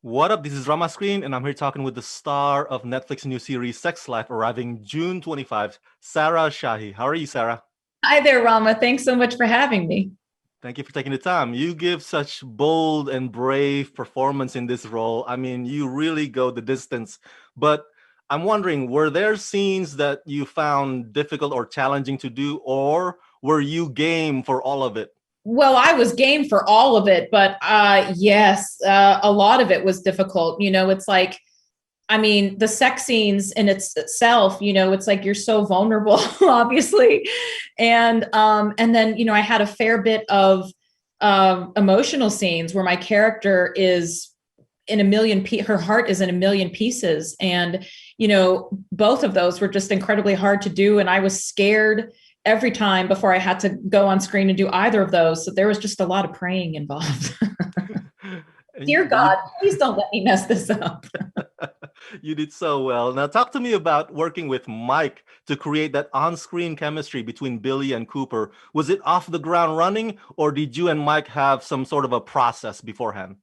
What up? This is Rama Screen, and I'm here talking with the star of Netflix new series Sex Life, arriving June 25, Sarah Shahi. How are you, Sarah? Hi there, Rama. Thanks so much for having me. Thank you for taking the time. You give such bold and brave performance in this role. I mean, you really go the distance. But I'm wondering, were there scenes that you found difficult or challenging to do, or were you game for all of it? Well, I was game for all of it, but yes, a lot of it was difficult. It's like, I mean, the sex scenes in itself, it's like you're so vulnerable, obviously, and then I had a fair bit of emotional scenes where my character is in a her heart is in a million pieces, and both of those were just incredibly hard to do, and I was scared every time before I had to go on screen and do either of those. So there was just a lot of praying involved. Dear But you God, please don't let me mess this up. you did so well. Now, talk to me about working with Mike to create that on-screen chemistry between Billy and Cooper. Was it off the ground running, or did you and Mike have some sort of a process beforehand?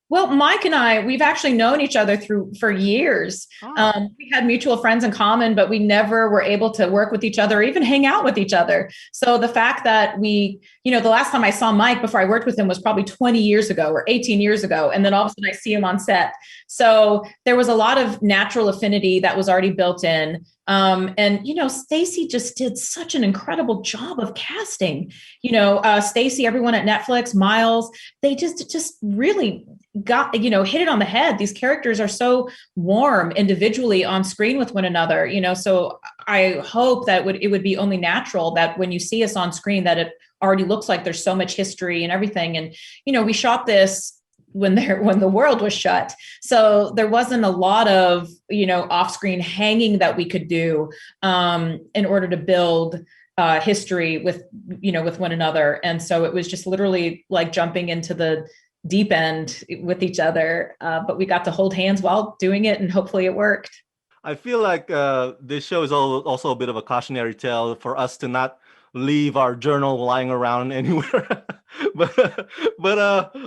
Well, Mike and I, we've actually known each other for years. Ah, We had mutual friends in common, but we never were able to work with each other or even hang out with each other. So the fact that the last time I saw Mike before I worked with him was probably 20 years ago or 18 years ago. And then all of a sudden I see him on set. So there was a lot of natural affinity that was already built in. And Stacy just did such an incredible job of casting. Stacy, everyone at Netflix, Miles, they just really got hit it on the head. These characters are so warm individually on screen with one another. So I hope that it would be only natural that when you see us on screen that it already looks like there's so much history and everything. And we shot this when the world was shut, so there wasn't a lot of off-screen hanging that we could do in order to build history with one another. And so it was just literally like jumping into the deep end with each other, but we got to hold hands while doing it, and hopefully it worked. I feel like this show is also a bit of a cautionary tale for us to not leave our journal lying around anywhere. but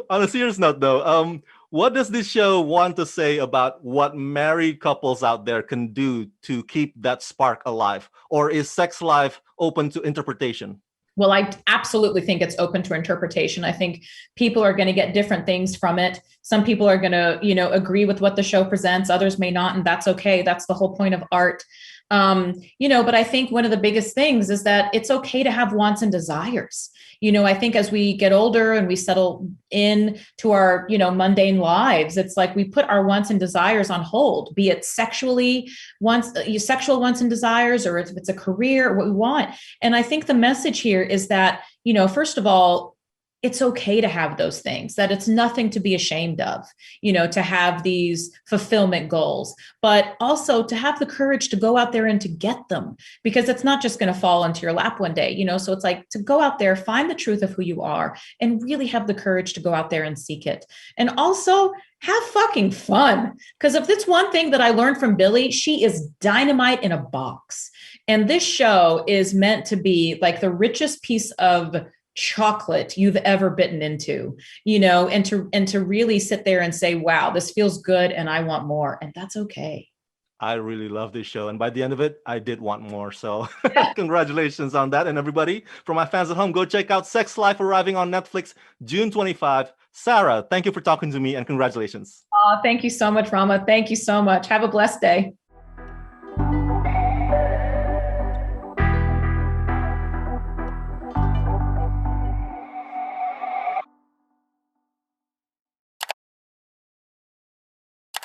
on a serious note, though, what does this show want to say about what married couples out there can do to keep that spark alive? Or is sex life open to interpretation? Well, I absolutely think it's open to interpretation. I think people are going to get different things from it. Some people are going to, agree with what the show presents. Others may not, and that's okay. That's the whole point of art. But I think one of the biggest things is that it's okay to have wants and desires. I think as we get older and we settle in to our, mundane lives, it's like we put our wants and desires on hold, be it sexual wants and desires, or if it's a career or what we want. And I think the message here is that, first of all, it's okay to have those things, that it's nothing to be ashamed of, to have these fulfillment goals, but also to have the courage to go out there and to get them, because it's not just going to fall into your lap one day, so it's like to go out there, find the truth of who you are, and really have the courage to go out there and seek it. And also have fucking fun. Because if it's one thing that I learned from Billy, she is dynamite in a box. And this show is meant to be like the richest piece of chocolate you've ever bitten into, and to really sit there and say, wow, this feels good and I want more. And that's okay. I really love this show. And by the end of it, I did want more. So congratulations on that. And everybody, for my fans at home, go check out Sex Life, arriving on Netflix June 25. Sarah, thank you for talking to me, and congratulations. Thank you so much, Rama. Thank you so much. Have a blessed day.